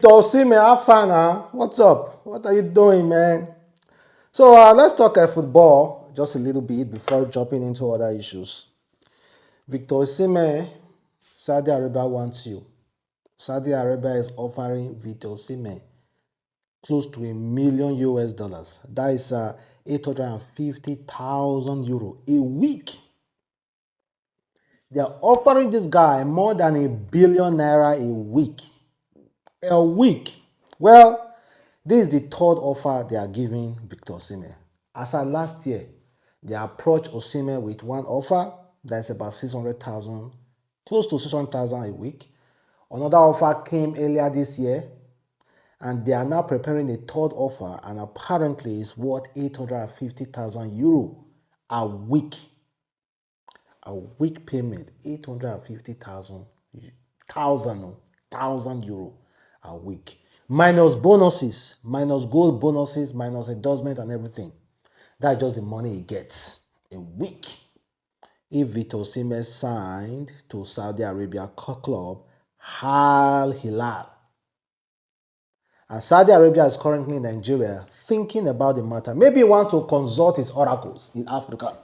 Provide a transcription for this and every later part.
Sime, have fun, huh? What's up? What are you doing, man? So let's talk football just a little bit before jumping into other issues. Victor Sime, Saudi Arabia wants you. Saudi Arabia is offering Victor Sime close to $1 million US. That is 850,000 euro a week. They are offering this guy more than £1 billion a week. A week. Well, this is the third offer they are giving Victor Osimhen. As of last year, they approached Osimhen with one offer that's about 600,000, close to 600,000 a week. Another offer came earlier this year, and they are now preparing a third offer, and apparently it's worth 850,000 euro a week. A week payment, 850,000 thousand euro a week, minus bonuses, minus gold bonuses, minus endorsement and everything. That's just the money he gets a week. If Victor Osimhen signed to Saudi Arabia club Al Hilal, and Saudi Arabia is currently in Nigeria thinking about the matter. Maybe he wants to consult his oracles in Africa.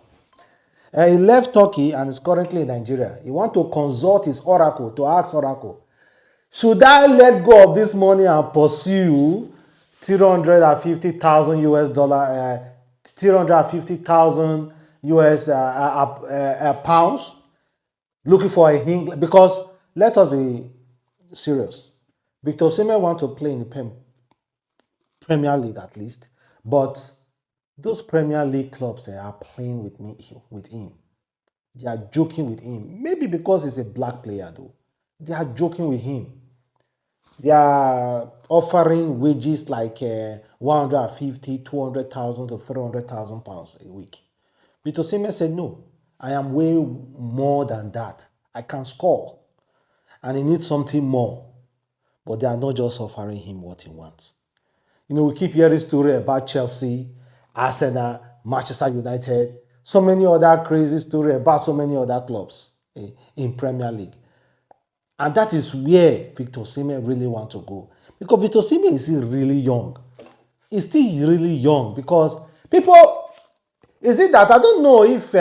He left Turkey and is currently in Nigeria. He wants to consult his oracle, to ask oracle, should I let go of this money and pursue 350,000 US dollar, 350,000 US pounds, looking for a hint? Because let us be serious. Victor Osimhen wants to play in the Premier League at least, but those Premier League clubs are playing with him. They are joking with him. Maybe because he's a black player, though. They are joking with him. They are offering wages like 150, 200,000 to 300,000 pounds a week. Victor Osimhen said, no, I am way more than that. I can score. And he needs something more. But they are not just offering him what he wants. You know, we keep hearing stories about Chelsea, Arsenal, Manchester United, so many other crazy stories about so many other clubs in Premier League. And that is where Victor Osimhen really wants to go. Because Victor Osimhen is still really young. He's still really young because people, is it that I don't know if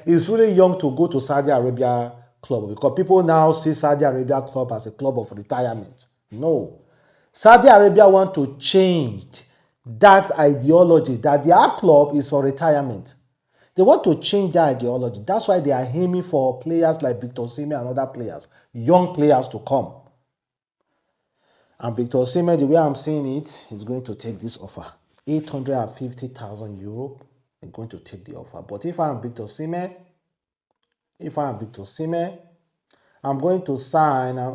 he's really young to go to Saudi Arabia club, because people now see Saudi Arabia club as a club of retirement. No. Saudi Arabia want to change that ideology that their club is for retirement. They want to change that ideology. That's why they are aiming for players like Victor Osimhen and other players, young players to come. And Victor Osimhen, the way I'm seeing it, is going to take this offer. 850,000 euro, I'm going to take the offer. But if I'm Victor Osimhen, I'm going to sign an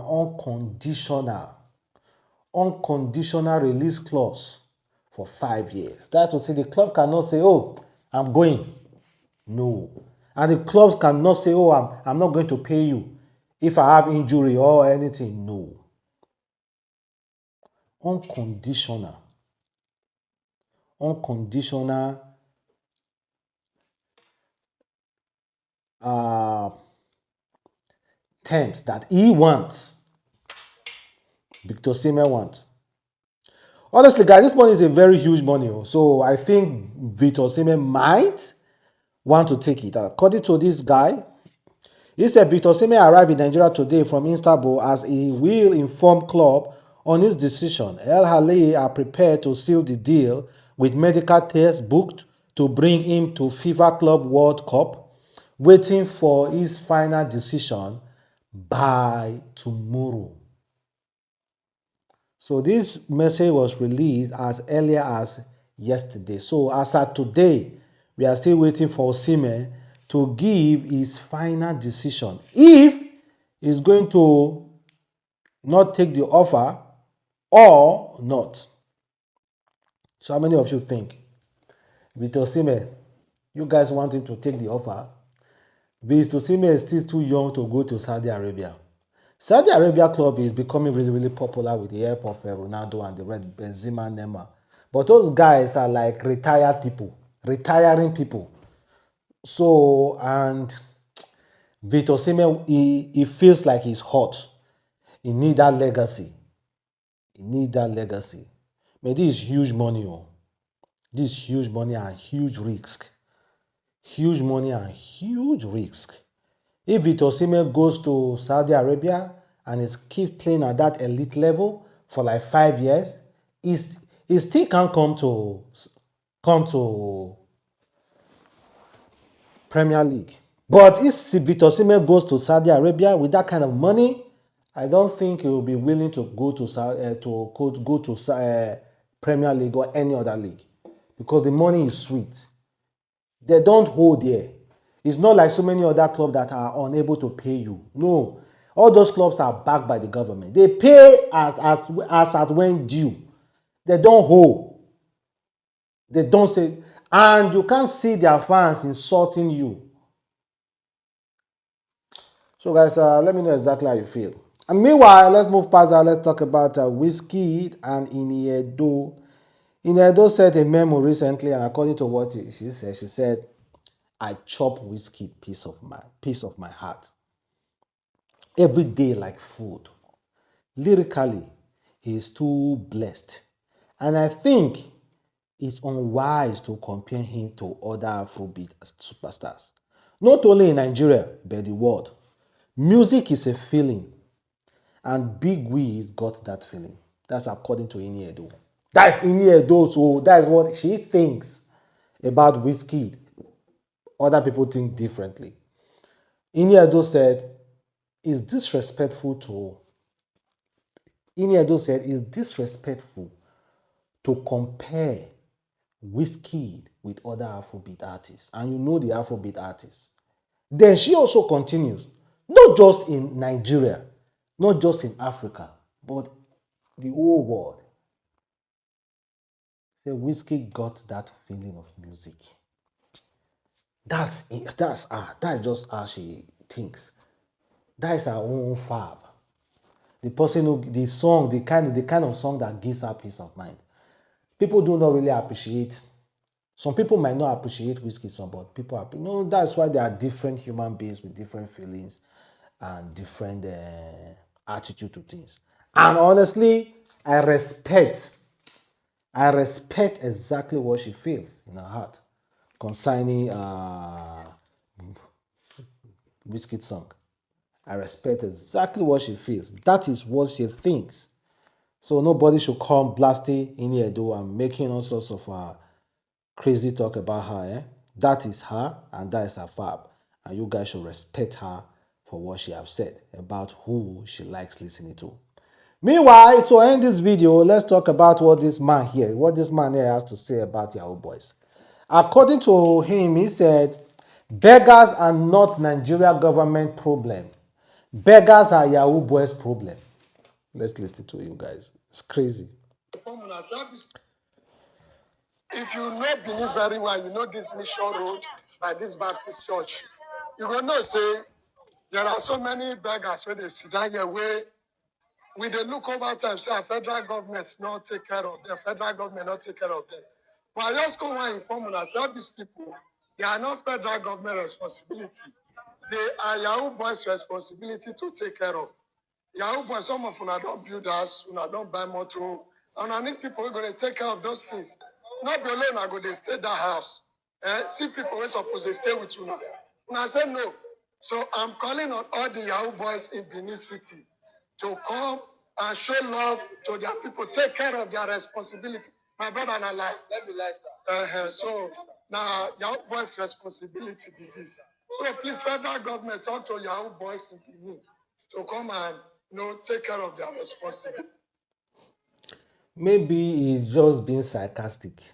unconditional release clause for 5 years. That will say the club cannot say, oh, I'm going. No. And the clubs cannot say, oh, I'm not going to pay you if I have injury or anything. No. Unconditional uh, terms that he wants, Victor Osimhen wants. Honestly, guys, this money is a very huge money. So I think Victor Osimhen might want to take it. According to this guy, he said Victor Sime arrived in Nigeria today from Istanbul as he will inform club on his decision. Al Hilal are prepared to seal the deal with medical tests booked to bring him to FIFA Club World Cup, waiting for his final decision by tomorrow. So this message was released as earlier as yesterday. So as of today, we are still waiting for Sime to give his final decision. If he's going to not take the offer or not. So how many of you think? Victor Osimhen, you guys want him to take the offer? Victor Osimhen is still too young to go to Saudi Arabia. Saudi Arabia club is becoming really, really popular with the help of Ronaldo and the Red Benzema, Neymar. But those guys are like retiring people. So, and Victor Osimhen, he feels like he's hot. He needs that legacy. He need that legacy. Man, this is huge money. Oh. This is huge money and huge risk. Huge money and huge risk. If Osimhen goes to Saudi Arabia and is keep playing at that elite level for like 5 years, he still can't come to Premier League. But if Osimhen goes to Saudi Arabia with that kind of money, I don't think he will be willing to go to Premier League or any other league because the money is sweet. They don't hold there. It's not like so many other clubs that are unable to pay you. No, all those clubs are backed by the government. They pay as at when due. They don't hold. They don't say, and you can't see their fans insulting you. So guys, let me know exactly how you feel. And meanwhile, let's move past that. Let's talk about Wizkid and Iniedo. Iniedo sent a memo recently, and according to what she said, I chop Wizkid piece of my heart. Every day like food. Lyrically, he is too blessed. And I think it's unwise to compare him to other Afrobeat superstars. Not only in Nigeria, but the world. Music is a feeling. And Big Wiz got that feeling. That's according to Iniedo. That's Iniedo, so that's what she thinks about Wizkid. Other people think differently. Iniedo said, it's disrespectful to compare Wizkid with other Afrobeat artists. And you know the Afrobeat artists. Then she also continues, not just in Nigeria, not just in Africa, but the whole world. Say Wizkid got that feeling of music. That's her. That's just how she thinks. That is her own fab. The person who the kind of song that gives her peace of mind. People do not really appreciate. Some people might not appreciate Wizkid song, but people are. That's why there are different human beings with different feelings and different attitude to things. And honestly, I respect exactly what she feels in her heart concerning Wizkid song. I respect exactly what she feels. That is what she thinks. So nobody should come blasting in here and making all sorts of crazy talk about her. That is her and that is her fab. And you guys should respect her for what she has said about who she likes listening to. Meanwhile, to end this video, let's talk about what this man here has to say about Yahoo Boys. According to him, he said, beggars are not Nigeria government problem. Beggars are Yahoo Boys problem. Let's listen to you guys. It's crazy. If you know Benin very well, you know this Mission Road by this Baptist church. You will know, say, there are so many beggars where they sit down here where we they look over time, say, our federal government not take care of them, federal government not take care of them. But I just come and inform us, all these people, they are not federal government responsibility. They are Yahoo Boys' responsibility to take care of. Yahoo Boys, some of them don't build house, don't buy motor, and I need people who are going to take care of those things. Not be alone, I go to stay that house. See people who are supposed to stay with you now. And I said no. So I'm calling on all the Yahoo Boys in Benin City to come and show love to their people, take care of their responsibility. My brother and I lie. Let me lie, sir. So now Yahoo Boys' responsibility be this. So please, federal government, talk to Yahoo Boys in Benin to come and take care of their responsibility. Maybe he's just being sarcastic.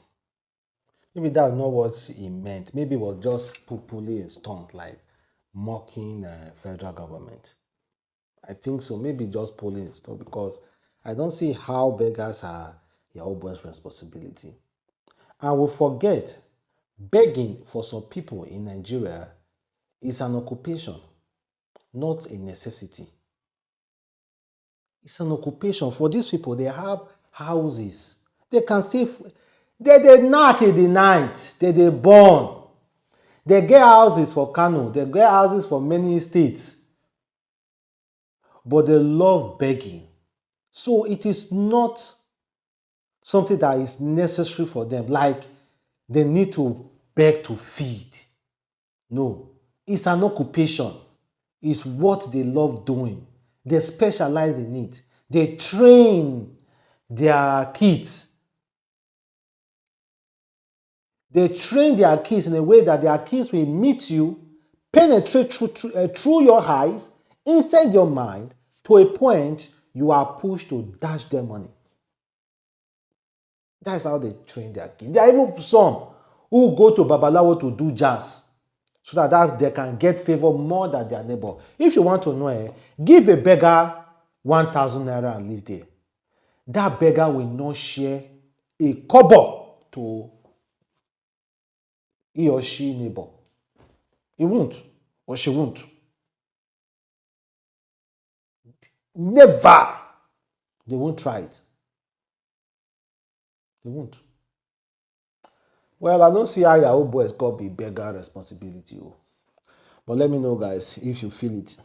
Maybe that's not what he meant. Maybe it was just pulling a stunt, like mocking federal government. I think so. Maybe just pulling a stunt because I don't see how beggars are your boy's responsibility. And we forget, begging for some people in Nigeria is an occupation, not a necessity. It's an occupation. For these people, they have houses. They can stay. They knock in the night. They born. They get houses for Kano. They get houses for many states. But they love begging. So it is not something that is necessary for them, like they need to beg to feed. No, it's an occupation. It's what they love doing. They specialize in it. They train their kids. They train their kids in a way that their kids will meet you, penetrate through your eyes, inside your mind, to a point you are pushed to dash them money. That's how they train their kids. There are even some who go to Babalawo to do jazz so that they can get favor more than their neighbor. If you want to know, give a beggar 1,000 naira and live there. That beggar will not share a kobo to he or she neighbor. He won't, or she won't. Never. They won't try it. They won't. Well, I don't see how Yahoo boys got be beggar responsibility. But let me know, guys, if you feel it.